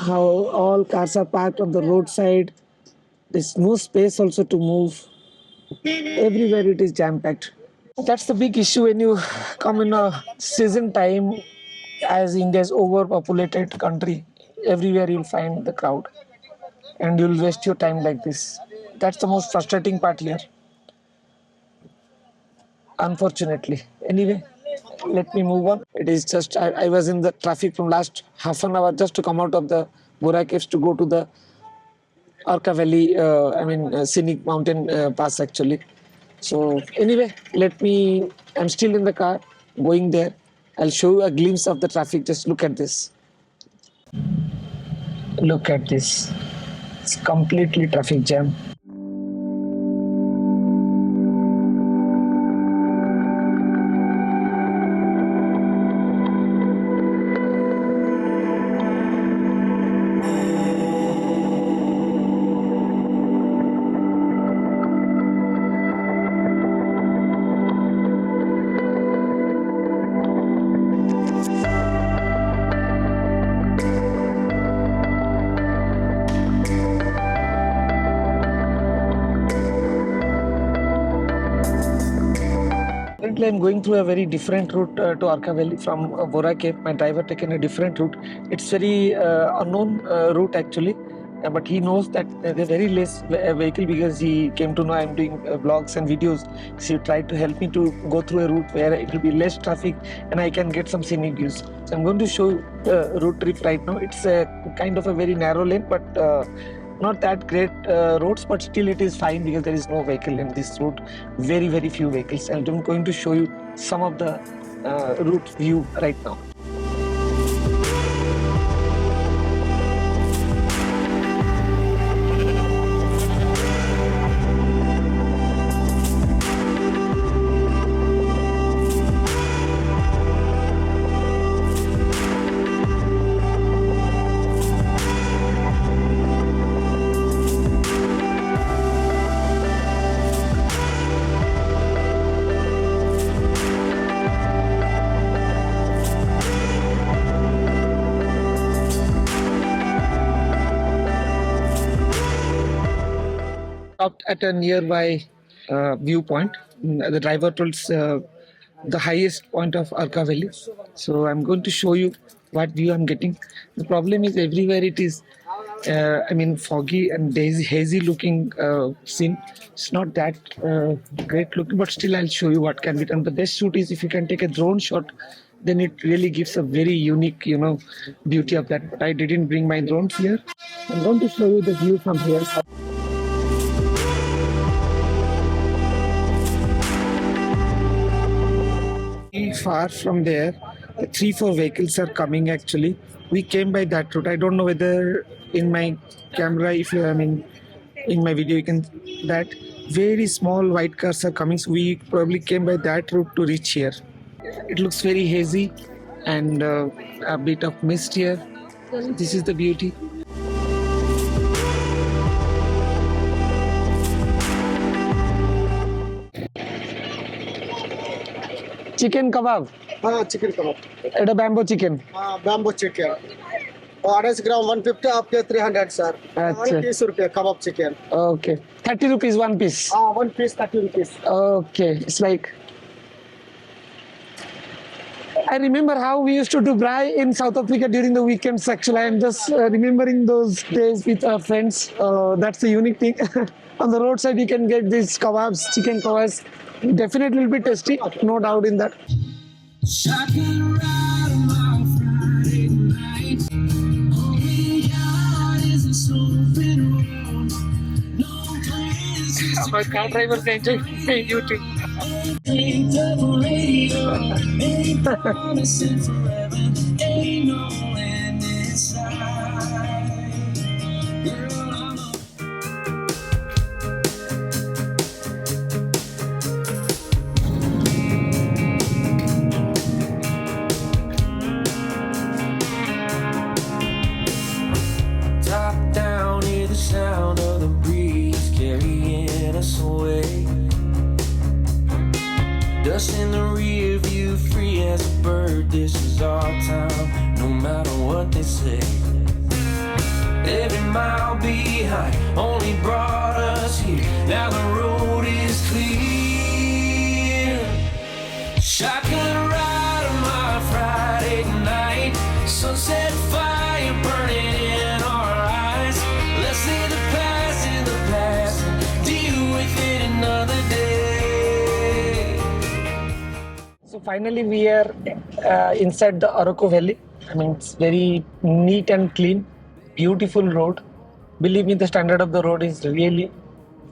how all cars are parked on the roadside. There's no space also to move. Everywhere it is jam packed. That's the big issue when you come in a season time, as India's overpopulated country. Everywhere you'll find the crowd, and you'll waste your time like this. That's the most frustrating part here, unfortunately. Anyway, let me move on. It is just I was in the traffic from last half an hour just to come out of the Bora Caves to go to the Araku Valley, Scenic Mountain Pass actually. So anyway, I'm still in the car going there. I'll show you a glimpse of the traffic. Just look at this. Look at this. It's completely traffic jam. Currently, I'm going through a very different route to Araku Valley from Bora Cave. My driver taken a different route. It's very unknown route actually, but he knows that there's very less vehicle because he came to know I'm doing vlogs and videos. So he tried to help me to go through a route where it will be less traffic and I can get some scenic views. So I'm going to show you the route trip right now. It's a kind of a very narrow lane, but not that great roads, but still it is fine because there is no vehicle in this route. Very few vehicles, and I'm going to show you some of the route view right now. Stopped at a nearby viewpoint. The driver told the highest point of Araku Valley. So I'm going to show you what view I'm getting. The problem is everywhere it is, foggy and hazy looking scene. It's not that great looking, but still I'll show you what can be done. The best shoot is if you can take a drone shot, then it really gives a very unique, beauty of that. But I didn't bring my drones here. I'm going to show you the view from here. Far from there, 3-4 vehicles are coming actually. We came by that route. I don't know whether in my camera, if you in my video, you can that very small white cars are coming. So we probably came by that route to reach here. It looks very hazy and a bit of mist here. This is the beauty. Chicken kebab. Chicken kebab It's a bamboo chicken. Bamboo chicken 250 ग्राम 150 आपके 300 sir अच्छा 30 रुपए कबाब chicken Okay. 30 rupees one piece. one piece 30 rupees Okay. It's like I remember how we used to do braai in South Africa during the weekends. Actually, I'm just remembering those days with our friends. That's the unique thing. On the roadside, you can get these kebabs, chicken kebabs. Definitely will be tasty, no doubt in that. My car driver is enjoying YouTube. Top down, hear the sound of the breeze carrying us away. Dust in the rear view, free as a bird. This is our time, no matter what they say. behind only brought us here. Now the road is clear. Shotgun ride on my Friday night, sunset fire burning in our eyes. Let's leave the past in the past, deal with it another day. So finally, we are inside the Araku Valley. I mean, it's very neat and clean, beautiful road. Believe me, the standard of the road is really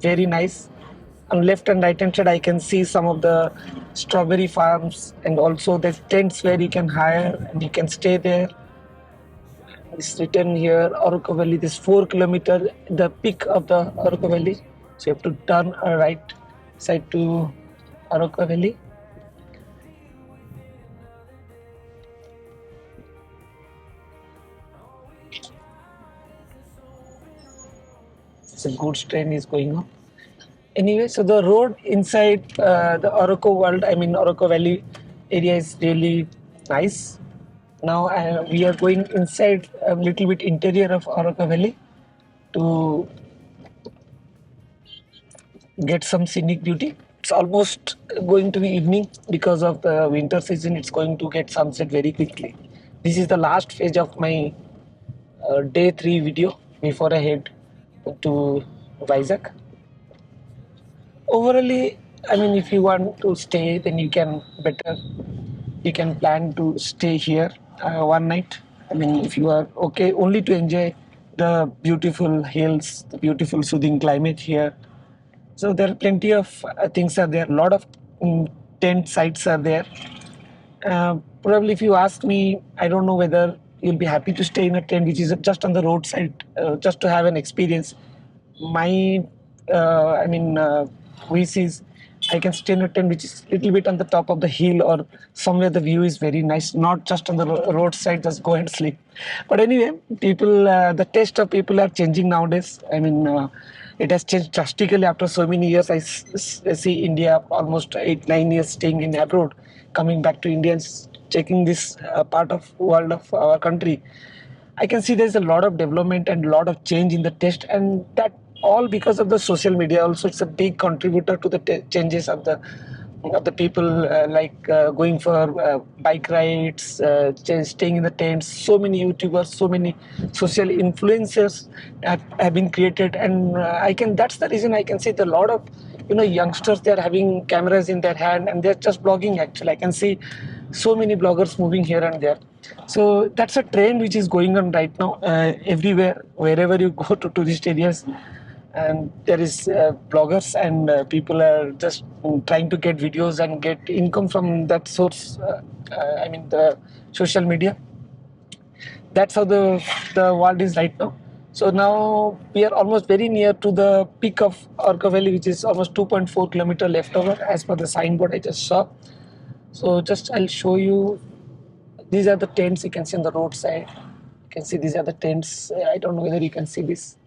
very nice. On left and right hand side, I can see some of the strawberry farms, and also there's tents where you can hire and you can stay there. It's written here Araku Valley. This 4 kilometer, the peak of the Araku Valley. So you have to turn a right side to Araku Valley. A goods train is going on. Anyway, so the road inside the Araku world, I mean Araku Valley area, is really nice. Now we are going inside a little bit interior of Araku Valley to get some scenic beauty. It's almost going to be evening because of the winter season. It's going to get sunset very quickly. This is the last phase of my day 3 video before I head to Vizag. Overally, I mean, if you want to stay, then you can plan to stay here one night. I mean, if you are okay only to enjoy the beautiful hills, the beautiful soothing climate here. So there are plenty of things are there. A lot of tent sites are there. Probably, if you ask me, I don't know whether you'll be happy to stay in a tent which is just on the roadside, just to have an experience. My wish is I can stay in a tent which is a little bit on the top of the hill, or somewhere the view is very nice, not just on the roadside, just go and sleep. But anyway, people, the taste of people are changing nowadays. I mean, it has changed drastically after so many years. I see India almost 8-9 years staying in abroad, coming back to India and checking this part of world of our country. I can see there's a lot of development and a lot of change in the taste, and that all because of the social media. Also, it's a big contributor to the changes of the people, going for bike rides, staying in the tents. So many YouTubers, so many social influencers have been created, and that's the reason I can see that a lot of youngsters, they're having cameras in their hand and they're just blogging. Actually, I can see so many bloggers moving here and there. So that's a trend which is going on right now everywhere, wherever you go to tourist areas. And there is bloggers, and people are just trying to get videos and get income from that source. The social media. That's how the world is right now. So now we are almost very near to the peak of Araku Valley, which is almost 2.4 kilometer left over as per the signboard I just saw. So I'll show you. These are the tents you can see on the roadside. You can see these are the tents. I don't know whether you can see this.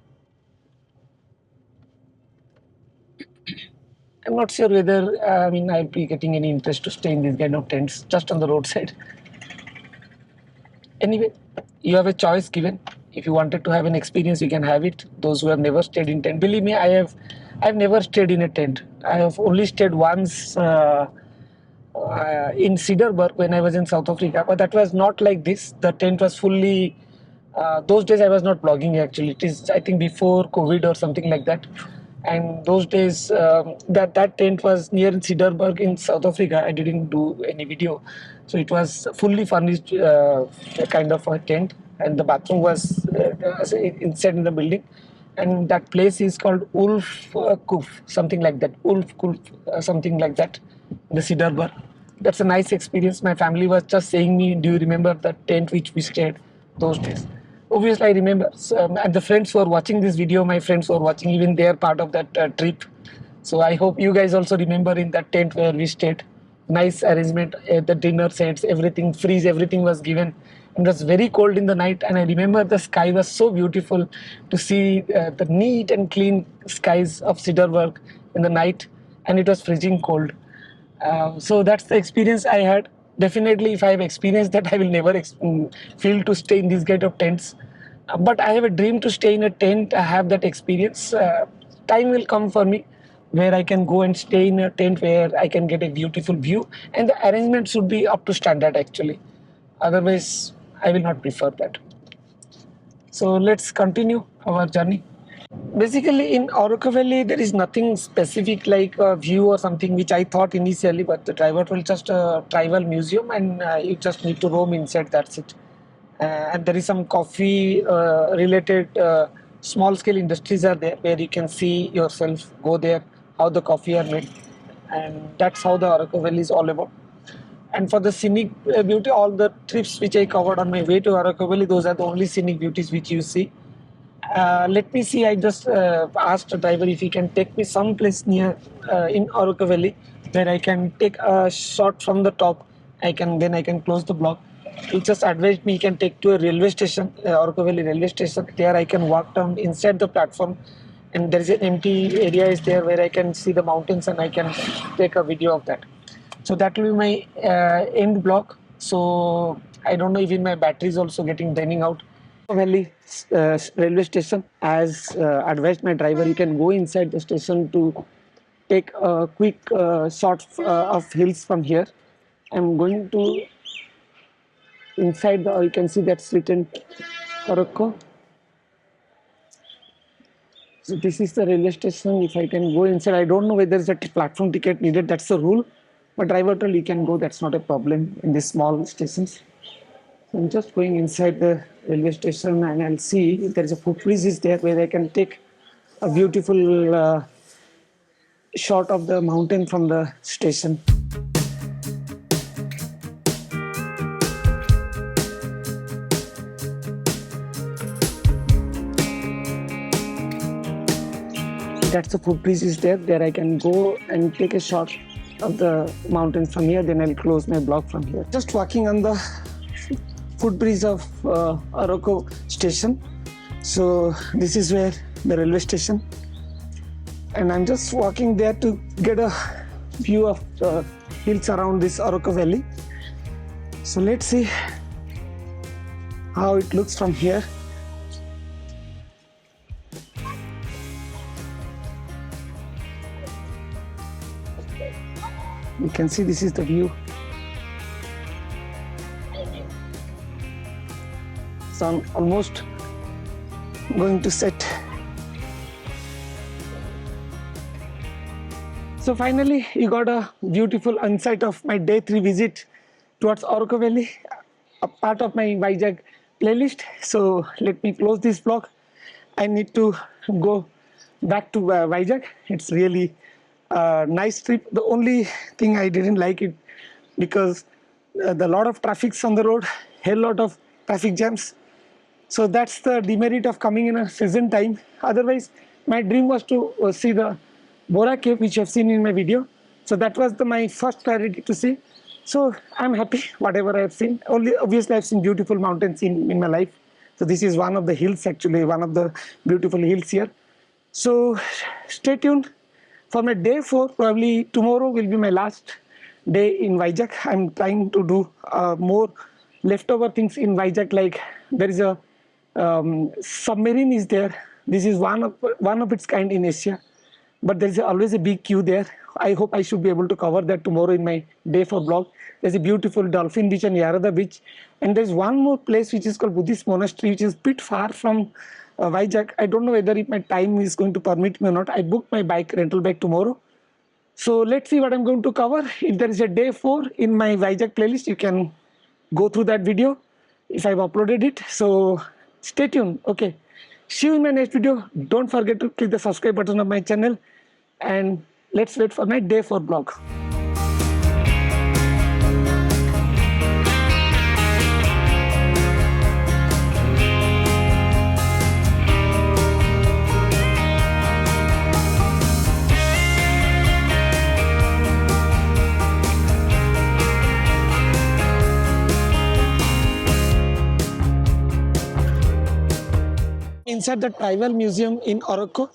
I'm not sure whether I'll be getting any interest to stay in these kind of tents just on the roadside. Anyway, you have a choice given. If you wanted to have an experience, you can have it. Those who have never stayed in tent, believe me, I've never stayed in a tent. I have only stayed once in Cedarburg when I was in South Africa, but that was not like this. The tent was fully. Those days I was not blogging actually. It is, I think, before COVID or something like that. And those days, that tent was near Cedarburg in South Africa. I didn't do any video, so it was fully furnished kind of a tent, and the bathroom was inside in the building. And that place is called Ulf Kuf, something like that. Ulf Kuf, something like that. The Cedarburg. That's a nice experience. My family was just saying me, "Do you remember that tent which we stayed those days?" Obviously, I remember. So, and the friends who are watching this video, my friends who are watching, even they are part of that trip. So I hope you guys also remember in that tent where we stayed. Nice arrangement, the dinner sets, everything, freeze, everything was given. It was very cold in the night, and I remember the sky was so beautiful to see the neat and clean skies of Cedarburg in the night, and it was freezing cold. So that's the experience I had. Definitely, if I have experienced that, I will never feel to stay in these kind of tents. But I have a dream to stay in a tent. I have that experience. Time will come for me where I can go and stay in a tent where I can get a beautiful view, and the arrangement should be up to standard actually. Otherwise, I will not prefer that. So let's continue our journey. Basically, in Araku Valley, there is nothing specific like a view or something which I thought initially, but the driver told just a tribal museum and you just need to roam inside, that's it. And there is some coffee related small scale industries are there where you can see yourself, go there, how the coffee are made. And that's how the Araku Valley is all about. And for the scenic beauty, all the trips which I covered on my way to Araku Valley, those are the only scenic beauties which you see. Let me see. I just asked the driver if he can take me some place near in Araku Valley where I can take a shot from the top. I can close the block. He just advised me he can take to a railway station, Araku Valley railway station. There I can walk down inside the platform, and there is an empty area is there where I can see the mountains and I can take a video of that. So that will be my end block. So I don't know if my battery is also getting draining out. Valley railway station. As advised my driver, you can go inside the station to take a quick shot of hills from here. I'm going to inside the. You can see that's written Araku. So this is the railway station. If I can go inside, I don't know whether there's a platform ticket needed. That's the rule. But driver told you can go. That's not a problem in these small stations. I'm just going inside the railway station and I'll see if there is a footbridge is there where I can take a beautiful shot of the mountain from the station. That's the footbridge is there. There I can go and take a shot of the mountain from here. Then I'll close my blog from here. Just walking on the footbridge of Araku station. So this is where the railway station, and I'm just walking there to get a view of the hills around this Araku Valley. So let's see how it looks from here. You can see this is the view. So I'm almost going to set. So finally, you got a beautiful insight of my day 3 visit towards Araku Valley, a part of my Vizag playlist. So let me close this vlog. I need to go back to Vizag. It's really a nice trip. The only thing I didn't like it because the lot of traffic's on the road, hell lot of traffic jams. So that's the demerit of coming in a season time. Otherwise, my dream was to see the Bora cave, which you have seen in my video. So that was my first priority to see. So I'm happy whatever I have seen. Only obviously I've seen beautiful mountains in my life. So this is one of the hills, actually one of the beautiful hills here. So stay tuned for my day 4. Probably tomorrow will be my last day in Vizag. I'm trying to do more leftover things in Vizag, like there is a submarine is there. This is one of its kind in Asia, but there is always a big queue there. I hope I should be able to cover that tomorrow in my day 4 vlog. There's a beautiful dolphin beach and Yarada beach, and there's one more place which is called Buddhist monastery, which is a bit far from Vizag. I don't know whether if my time is going to permit me or not. I booked my rental bike tomorrow. So let's see what I'm going to cover. If there is a day 4 in my Vizag playlist, you can go through that video if I've uploaded it. So stay tuned. Okay, see you in my next video. Don't forget to click the subscribe button of my channel, and let's wait for my day 4 vlog. Inside the tribal museum in Araku.